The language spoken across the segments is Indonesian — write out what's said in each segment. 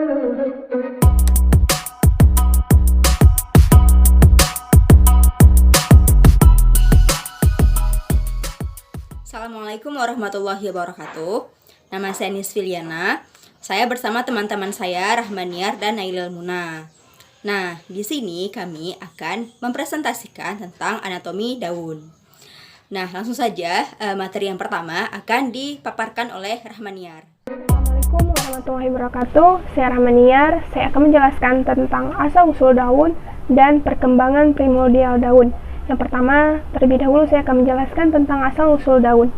Assalamualaikum warahmatullahi wabarakatuh. Nama saya Nisfiliana. Saya bersama teman-teman saya Rahmaniar dan Nailil Muna. Nah, di sini kami akan mempresentasikan tentang anatomi daun. Nah, langsung saja materi yang pertama akan dipaparkan oleh Rahmaniar. Assalamualaikum warahmatullahi wabarakatuh. Saya Rahmaniar. Saya akan menjelaskan tentang asal-usul daun dan perkembangan primordial daun. Yang pertama, terlebih dahulu saya akan menjelaskan tentang asal-usul daun.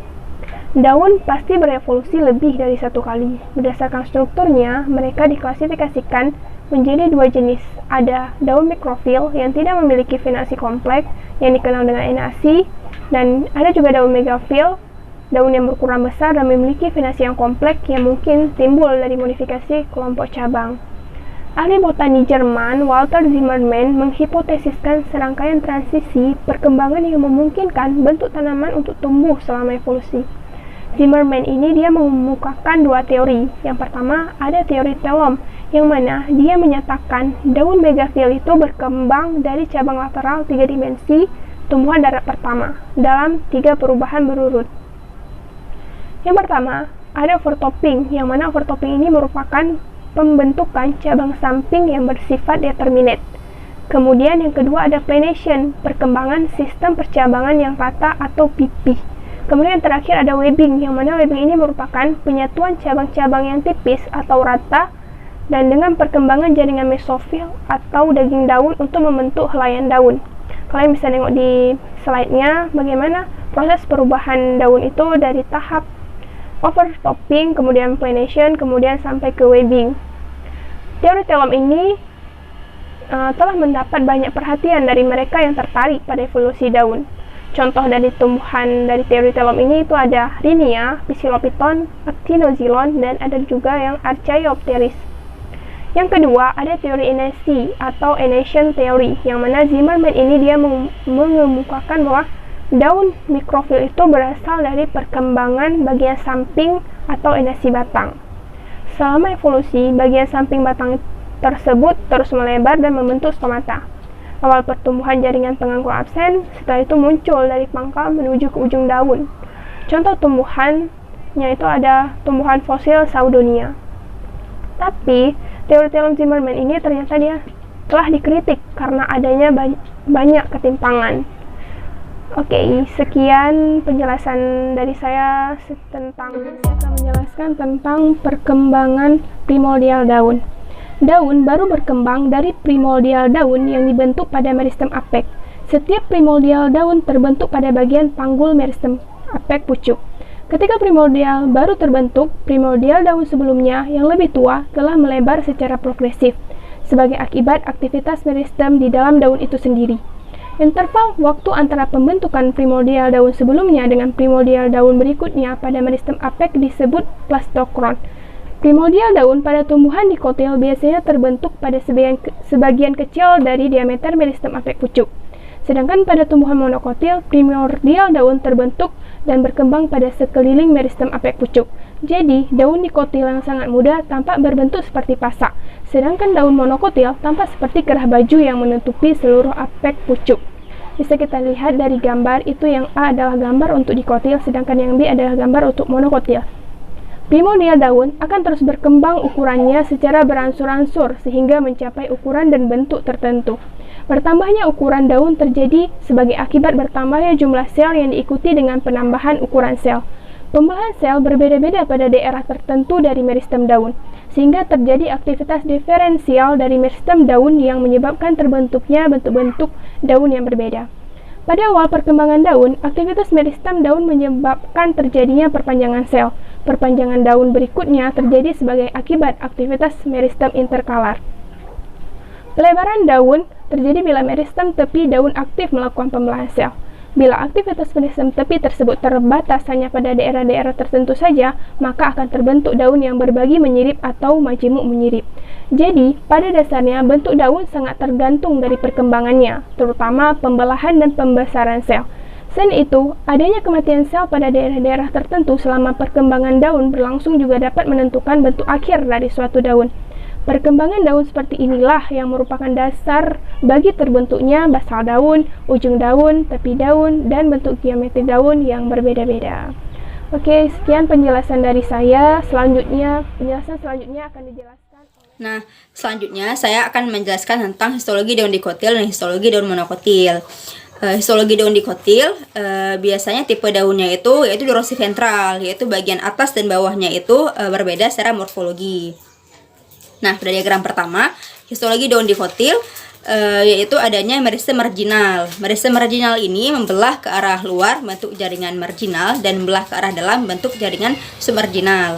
Daun pasti berevolusi lebih dari satu kali. Berdasarkan strukturnya, mereka diklasifikasikan menjadi dua jenis. Ada daun mikrofil yang tidak memiliki venasi kompleks yang dikenal dengan enasi, dan ada juga daun megafil, daun yang berukuran besar dan memiliki venasi yang kompleks yang mungkin timbul dari modifikasi kelompok cabang. Ahli botani Jerman Walter Zimmermann menghipotesiskan serangkaian transisi perkembangan yang memungkinkan bentuk tanaman untuk tumbuh selama evolusi. Zimmermann ini dia mengemukakan dua teori. Yang pertama, ada teori telom, yang mana dia menyatakan daun megafil itu berkembang dari cabang lateral 3 dimensi tumbuhan darat pertama dalam 3 perubahan berurut. Yang pertama, ada overtopping, yang mana overtopping ini merupakan pembentukan cabang samping yang bersifat determinate. Kemudian yang kedua ada planation, perkembangan sistem percabangan yang rata atau pipih. Kemudian yang terakhir ada webbing, yang mana webbing ini merupakan penyatuan cabang-cabang yang tipis atau rata dan dengan perkembangan jaringan mesofil atau daging daun untuk membentuk helaian daun. Kalian bisa tengok di slide-nya bagaimana proses perubahan daun itu dari tahap overtopping, kemudian planation, kemudian sampai ke webbing. Teori telom ini telah mendapat banyak perhatian dari mereka yang tertarik pada evolusi daun. Contoh dari tumbuhan dari teori telom ini itu ada Rhinia, Psilopiton, Actinozilon, dan ada juga yang Archaeopteris. Yang kedua ada teori enasi atau enation theory, yang mana Zimmermann ini dia mengemukakan bahwa daun mikrofil itu berasal dari perkembangan bagian samping atau enasi batang. Selama evolusi, bagian samping batang tersebut terus melebar dan membentuk stomata. Awal pertumbuhan jaringan pengangkut absen, setelah itu muncul dari pangkal menuju ke ujung daun. Contoh tumbuhannya itu ada tumbuhan fosil Saudonia. Tapi, teori telom Zimmermann ini ternyata dia telah dikritik karena adanya banyak ketimpangan. Oke, sekian penjelasan dari saya saya akan menjelaskan tentang perkembangan primordial daun. Daun baru berkembang dari primordial daun yang dibentuk pada meristem apex. Setiap primordial daun terbentuk pada bagian panggul meristem apex pucuk. Ketika primordial baru terbentuk, primordial daun sebelumnya yang lebih tua telah melebar secara progresif sebagai akibat aktivitas meristem di dalam daun itu sendiri. Interval waktu antara pembentukan primordial daun sebelumnya dengan primordial daun berikutnya pada meristem apex disebut plastokron. Primordial daun pada tumbuhan dikotil biasanya terbentuk pada sebagian kecil dari diameter meristem apex pucuk. Sedangkan pada tumbuhan monokotil, primordial daun terbentuk dan berkembang pada sekeliling meristem apex pucuk. Jadi, daun dikotil yang sangat muda tampak berbentuk seperti pasak, sedangkan daun monokotil tampak seperti kerah baju yang menutupi seluruh apex pucuk. Bisa kita lihat dari gambar, itu yang A adalah gambar untuk dikotil, sedangkan yang B adalah gambar untuk monokotil. Primordial daun akan terus berkembang ukurannya secara beransur-ansur sehingga mencapai ukuran dan bentuk tertentu. Bertambahnya ukuran daun terjadi sebagai akibat bertambahnya jumlah sel yang diikuti dengan penambahan ukuran sel. Pembelahan sel berbeda-beda pada daerah tertentu dari meristem daun, sehingga terjadi aktivitas diferensial dari meristem daun yang menyebabkan terbentuknya bentuk-bentuk daun yang berbeda. Pada awal perkembangan daun, aktivitas meristem daun menyebabkan terjadinya perpanjangan sel. Perpanjangan daun berikutnya terjadi sebagai akibat aktivitas meristem interkalar. Pelebaran daun terjadi bila meristem tepi daun aktif melakukan pembelahan sel. Bila aktivitas meristem tepi tersebut terbatas hanya pada daerah-daerah tertentu saja, maka akan terbentuk daun yang berbagi menyirip atau majemuk menyirip. Jadi, pada dasarnya bentuk daun sangat tergantung dari perkembangannya, terutama pembelahan dan pembesaran sel. Selain itu, adanya kematian sel pada daerah-daerah tertentu selama perkembangan daun berlangsung juga dapat menentukan bentuk akhir dari suatu daun. Perkembangan daun seperti inilah yang merupakan dasar bagi terbentuknya basal daun, ujung daun, tepi daun, dan bentuk geometri daun yang berbeda-beda. Oke, sekian penjelasan dari saya. Penjelasan selanjutnya akan dijelaskan oleh... Nah, selanjutnya saya akan menjelaskan tentang histologi daun dikotil dan histologi daun monokotil. Histologi daun dikotil biasanya tipe daunnya yaitu dorosi ventral, yaitu bagian atas dan bawahnya itu berbeda secara morfologi. Nah, pada diagram pertama, histologi daun dikotil yaitu adanya meristem marginal. Meristem marginal ini membelah ke arah luar bentuk jaringan marginal dan membelah ke arah dalam bentuk jaringan submarginal.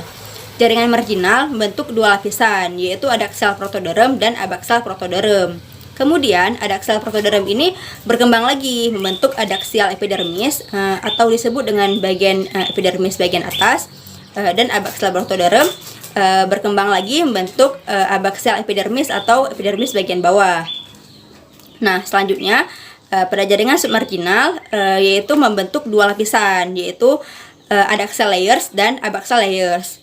Jaringan marginal membentuk dua lapisan, yaitu adaksial protoderm dan abaksial protoderm. Kemudian adaksial protoderm ini berkembang lagi membentuk adaksial epidermis atau disebut dengan bagian epidermis bagian atas, dan abaksial protoderm berkembang lagi membentuk abaksial epidermis atau epidermis bagian bawah. Nah, selanjutnya pada jaringan submarginal yaitu membentuk dua lapisan, yaitu adaxial layers dan abaxial layers.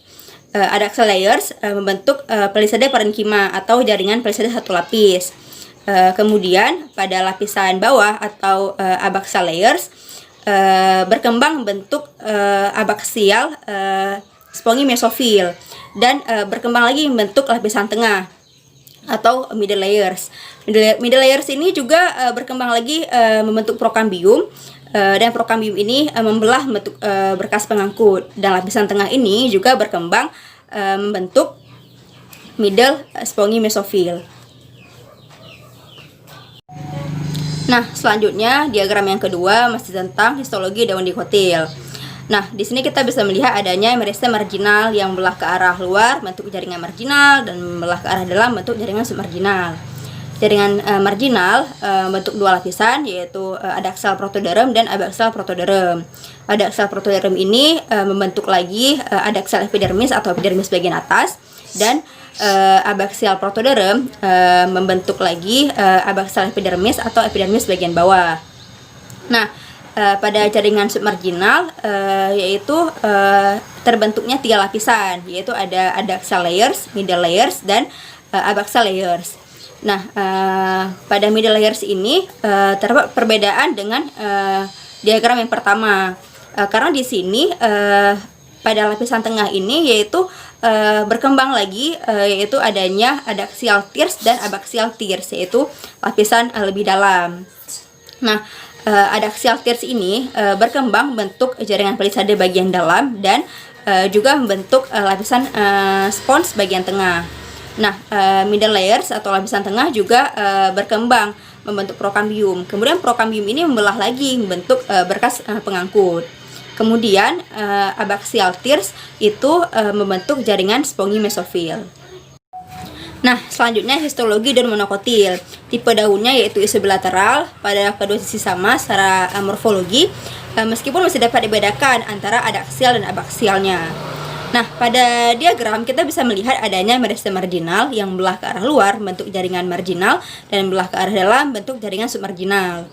Adaxial layers membentuk palisade parenkima atau jaringan palisade satu lapis. Kemudian pada lapisan bawah atau abaxial layers berkembang bentuk abaksial spongy mesofil dan berkembang lagi membentuk lapisan tengah atau middle layers. Middle layers ini juga berkembang lagi membentuk prokambium, dan prokambium ini membelah membentuk berkas pengangkut, dan lapisan tengah ini juga berkembang membentuk middle spongy mesofil. Nah, selanjutnya diagram yang kedua masih tentang histologi daun dikotil. Nah, di sini kita bisa melihat adanya meristem marginal yang membelah ke arah luar bentuk jaringan marginal dan membelah ke arah dalam bentuk jaringan submarginal. Jaringan marginal bentuk dua lapisan, yaitu adaksial protoderm dan abaksial protoderm. Adaksial protoderm ini membentuk lagi adaksial epidermis atau epidermis bagian atas, dan abaksial protoderm membentuk lagi abaksial epidermis atau epidermis bagian bawah. Nah, pada jaringan submarginal yaitu terbentuknya tiga lapisan, yaitu ada adaxial layers, middle layers, dan abaxial layers. Nah, pada middle layers ini terdapat perbedaan dengan diagram yang pertama, karena di sini pada lapisan tengah ini yaitu berkembang lagi yaitu adanya adaxial tiers dan abaxial tiers, yaitu lapisan lebih dalam. Nah, adaxial tiers ini berkembang bentuk jaringan palisade bagian dalam dan juga membentuk lapisan spons bagian tengah. Nah, middle layers atau lapisan tengah juga berkembang membentuk prokambium. Kemudian prokambium ini membelah lagi membentuk berkas pengangkut. Kemudian abaxial tiers itu membentuk jaringan spongy mesofil. Nah, selanjutnya histologi daun monokotil. Tipe daunnya yaitu isobilateral, pada kedua sisi sama secara morfologi, meskipun masih dapat dibedakan antara adaksial dan abaksialnya. Nah, pada diagram kita bisa melihat adanya meristem marginal yang membelah ke arah luar bentuk jaringan marginal dan membelah ke arah dalam bentuk jaringan submarginal.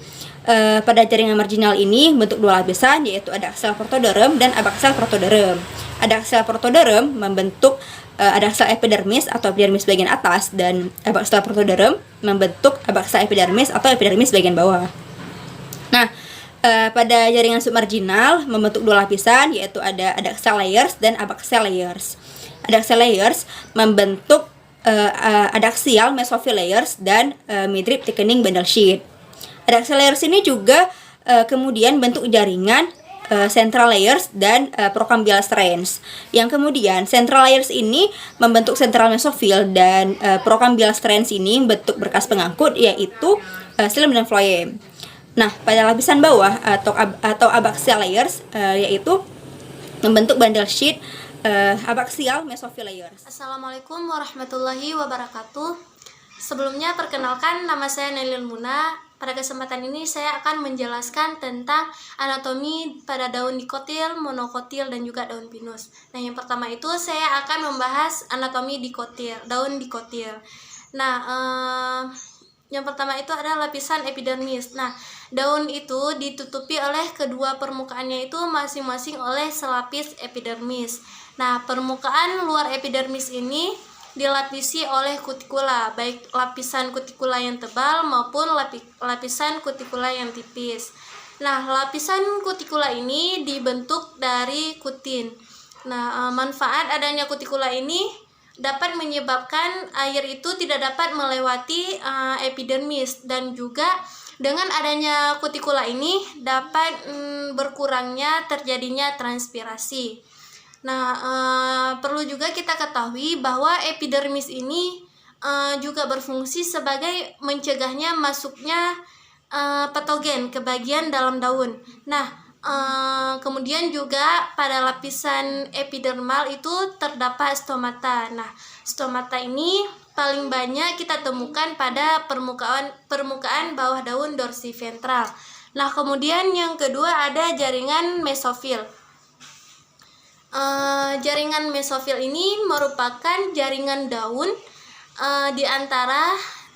Pada jaringan marginal ini bentuk dua lapisan, yaitu adaksial protoderm dan abaksial protoderm. Adaksial protoderm membentuk adaksial epidermis atau epidermis bagian atas, dan abaksial protoderm membentuk abaksial epidermis atau epidermis bagian bawah. Nah, pada jaringan submarginal membentuk dua lapisan, yaitu ada adaxial layers dan abaxial layers. Adaxial layers membentuk adaxial mesofil layers dan midrib thickening bundle sheet. Adaxial layers ini juga kemudian bentuk jaringan central layers dan procambial strands. Yang kemudian central layers ini membentuk central mesofil, dan procambial strands ini bentuk berkas pengangkut, yaitu xilem dan phloem. Nah, pada lapisan bawah atau abaxial layers yaitu membentuk bundle sheet abaxial mesofil layers. Assalamualaikum warahmatullahi wabarakatuh. Sebelumnya perkenalkan, nama saya Nailil Muna. Pada kesempatan ini saya akan menjelaskan tentang anatomi pada daun dikotil, monokotil, dan juga daun pinus. Nah, yang pertama itu saya akan membahas anatomi daun dikotil. Nah, yang pertama itu adalah lapisan epidermis. Nah, daun itu ditutupi oleh kedua permukaannya itu masing-masing oleh selapis epidermis. Nah, permukaan luar epidermis ini dilapisi oleh kutikula, baik lapisan kutikula yang tebal maupun lapisan kutikula yang tipis. Nah, lapisan kutikula ini dibentuk dari kutin. Nah, manfaat adanya kutikula ini dapat menyebabkan air itu tidak dapat melewati epidermis, dan juga dengan adanya kutikula ini dapat berkurangnya terjadinya transpirasi. Nah, perlu juga kita ketahui bahwa epidermis ini juga berfungsi sebagai mencegahnya masuknya patogen ke bagian dalam daun. Nah, kemudian juga pada lapisan epidermal itu terdapat stomata. Nah, stomata ini paling banyak kita temukan pada permukaan bawah daun dorsiventral. Nah, kemudian yang kedua ada jaringan mesofil. Jaringan mesofil ini merupakan jaringan daun di antara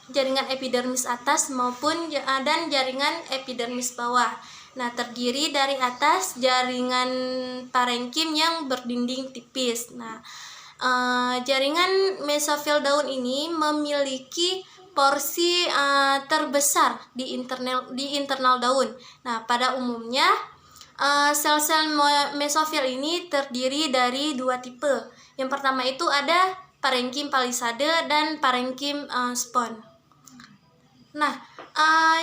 jaringan epidermis atas maupun dan jaringan epidermis bawah. Nah, terdiri dari atas jaringan parenkim yang berdinding tipis. Nah, jaringan mesofil daun ini memiliki porsi terbesar di internal daun. Nah, pada umumnya sel-sel mesofil ini terdiri dari dua tipe. Yang pertama itu ada parenkim palisade dan parenkim spon. Nah,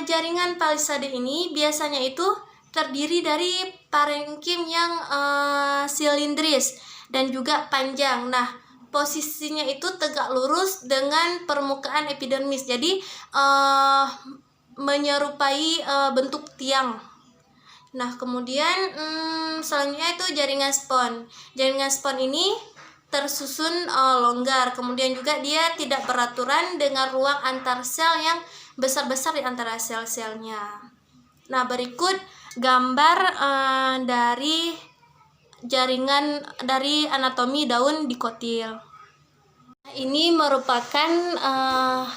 jaringan palisade ini biasanya itu terdiri dari parenkim yang silindris dan juga panjang. Nah, posisinya itu tegak lurus dengan permukaan epidermis. Jadi menyerupai bentuk tiang. Nah, kemudian selanjutnya itu jaringan spon. Jaringan spon ini tersusun longgar, kemudian juga dia tidak beraturan dengan ruang antar sel yang besar-besar di antara sel-selnya. Nah, berikut gambar dari jaringan dari anatomi daun dikotil. Ini merupakan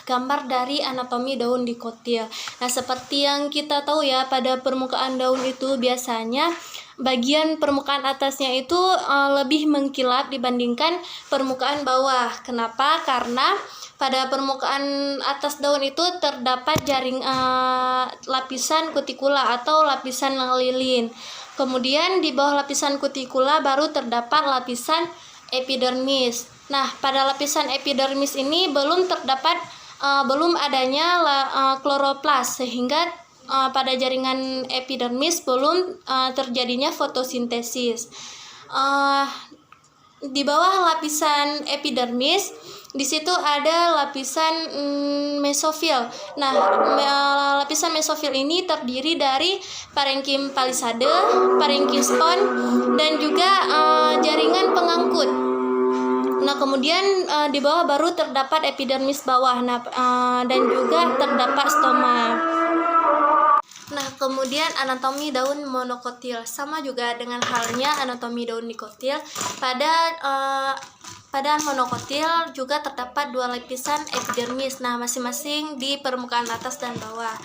gambar dari anatomi daun dikotil. Nah, seperti yang kita tahu ya, pada permukaan daun itu biasanya bagian permukaan atasnya itu lebih mengkilap dibandingkan permukaan bawah. Kenapa? Karena pada permukaan atas daun itu terdapat lapisan kutikula atau lapisan lilin. Kemudian di bawah lapisan kutikula baru terdapat lapisan epidermis. Nah, pada lapisan epidermis ini belum adanya kloroplas, sehingga pada jaringan epidermis belum terjadinya fotosintesis. Di bawah lapisan epidermis, di situ ada lapisan mesofil. Nah, lapisan mesofil ini terdiri dari parenkim palisade, parenkim spon, dan juga jaringan pengangkut. Nah, kemudian di bawah baru terdapat epidermis bawah, dan juga terdapat stoma. Nah, kemudian anatomi daun monokotil sama juga dengan halnya anatomi daun dikotil. Pada monokotil juga terdapat dua lapisan epidermis. Nah, masing-masing di permukaan atas dan bawah.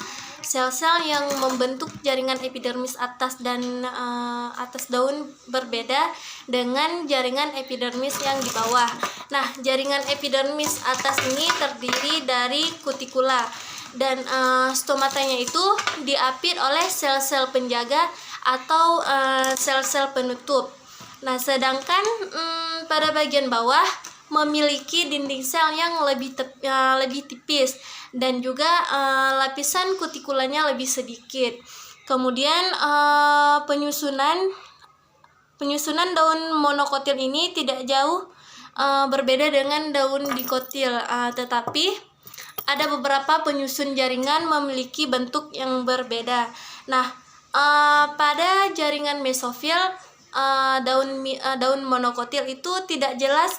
Sel-sel yang membentuk jaringan epidermis atas dan atas daun berbeda dengan jaringan epidermis yang di bawah. Nah, jaringan epidermis atas ini terdiri dari kutikula, dan stomatanya itu diapit oleh sel-sel penjaga atau sel-sel penutup. Nah, sedangkan pada bagian bawah memiliki dinding sel yang lebih tipis, dan juga lapisan kutikulanya lebih sedikit. Kemudian penyusunan daun monokotil ini tidak jauh berbeda dengan daun dikotil, tetapi ada beberapa penyusun jaringan memiliki bentuk yang berbeda. Nah, pada jaringan mesofil daun monokotil itu tidak jelas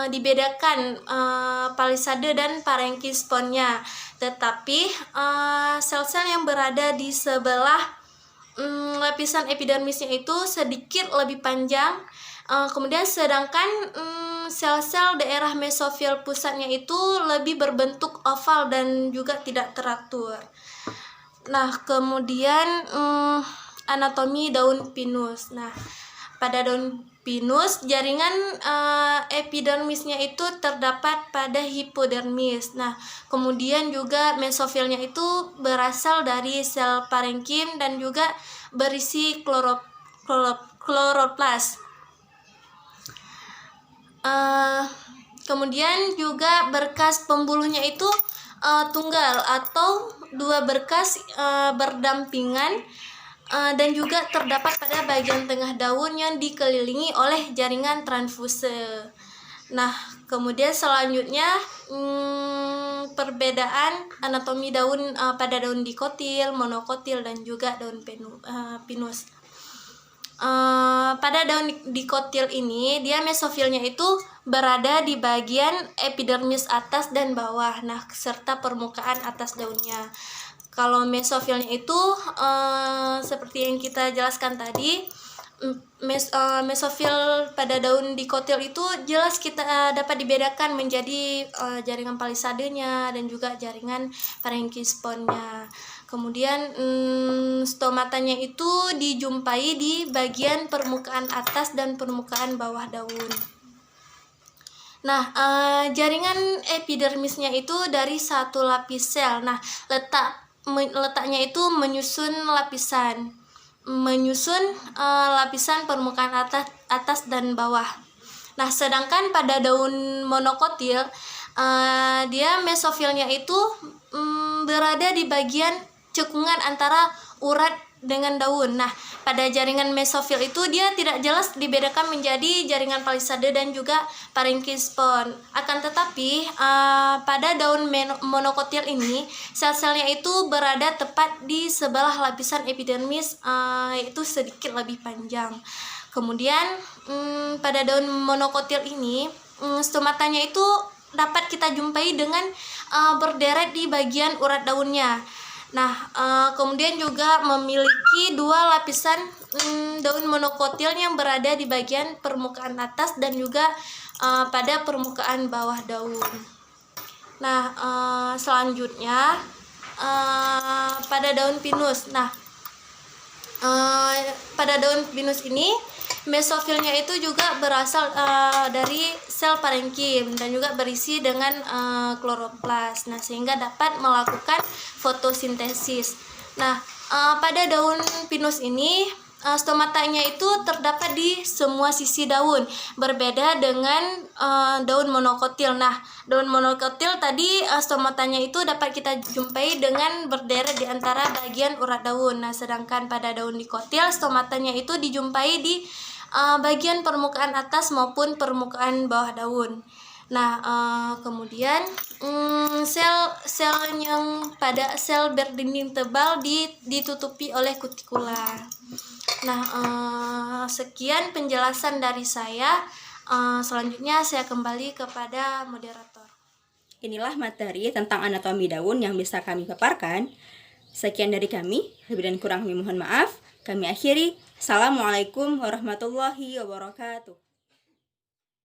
dibedakan palisade dan parenkim sponnya, tetapi sel-sel yang berada di sebelah lapisan epidermisnya itu sedikit lebih panjang, kemudian sedangkan sel-sel daerah mesofil pusatnya itu lebih berbentuk oval dan juga tidak teratur. Nah, kemudian anatomi daun pinus. Nah, pada daun pinus, jaringan epidermisnya itu terdapat pada hipodermis. Nah, kemudian juga mesofilnya itu berasal dari sel parenkim dan juga berisi kloroplas. Kemudian juga berkas pembuluhnya itu tunggal atau dua berkas berdampingan, dan juga terdapat pada bagian tengah daun yang dikelilingi oleh jaringan transfuse. Nah, kemudian selanjutnya perbedaan anatomi daun pada daun dikotil, monokotil, dan juga daun pinus. Pada daun dikotil ini dia mesofilnya itu berada di bagian epidermis atas dan bawah, nah serta permukaan atas daunnya. Kalau mesofilnya itu seperti yang kita jelaskan tadi, mesofil pada daun dikotil itu jelas kita dapat dibedakan menjadi jaringan palisadenya dan juga jaringan parenkisponnya. Kemudian stomatanya itu dijumpai di bagian permukaan atas dan permukaan bawah daun. Nah, jaringan epidermisnya itu dari satu lapis sel. Nah, letaknya itu menyusun lapisan permukaan atas dan bawah. Nah, sedangkan pada daun monokotil dia mesofilnya itu berada di bagian cekungan antara urat dengan daun. Nah, pada jaringan mesofil itu dia tidak jelas dibedakan menjadi jaringan palisade dan juga parenkispon. Akan tetapi pada daun monokotil ini sel-selnya itu berada tepat di sebelah lapisan epidermis, yaitu sedikit lebih panjang. Kemudian pada daun monokotil ini stomatanya itu dapat kita jumpai dengan berderet di bagian urat daunnya. Nah, kemudian juga memiliki dua lapisan daun monokotil yang berada di bagian permukaan atas dan juga pada permukaan bawah daun. Nah, selanjutnya pada daun pinus. Nah, pada daun pinus ini mesofilnya itu juga berasal dari sel parenkim dan juga berisi dengan kloroplas. Nah, sehingga dapat melakukan fotosintesis. Nah, pada daun pinus ini stomatanya itu terdapat di semua sisi daun, berbeda dengan daun monokotil. Nah, daun monokotil tadi stomatanya itu dapat kita jumpai dengan berderet di antara bagian urat daun. Nah, sedangkan pada daun dikotil stomatanya itu dijumpai di bagian permukaan atas maupun permukaan bawah daun. Nah, kemudian sel yang pada sel berdinding tebal ditutupi oleh kutikula. Nah, sekian penjelasan dari saya. Selanjutnya saya kembali kepada moderator. Inilah materi tentang anatomi daun yang bisa kami paparkan. Sekian dari kami, lebih dan kurang kami mohon maaf. Kami akhiri. Assalamualaikum warahmatullahi wabarakatuh.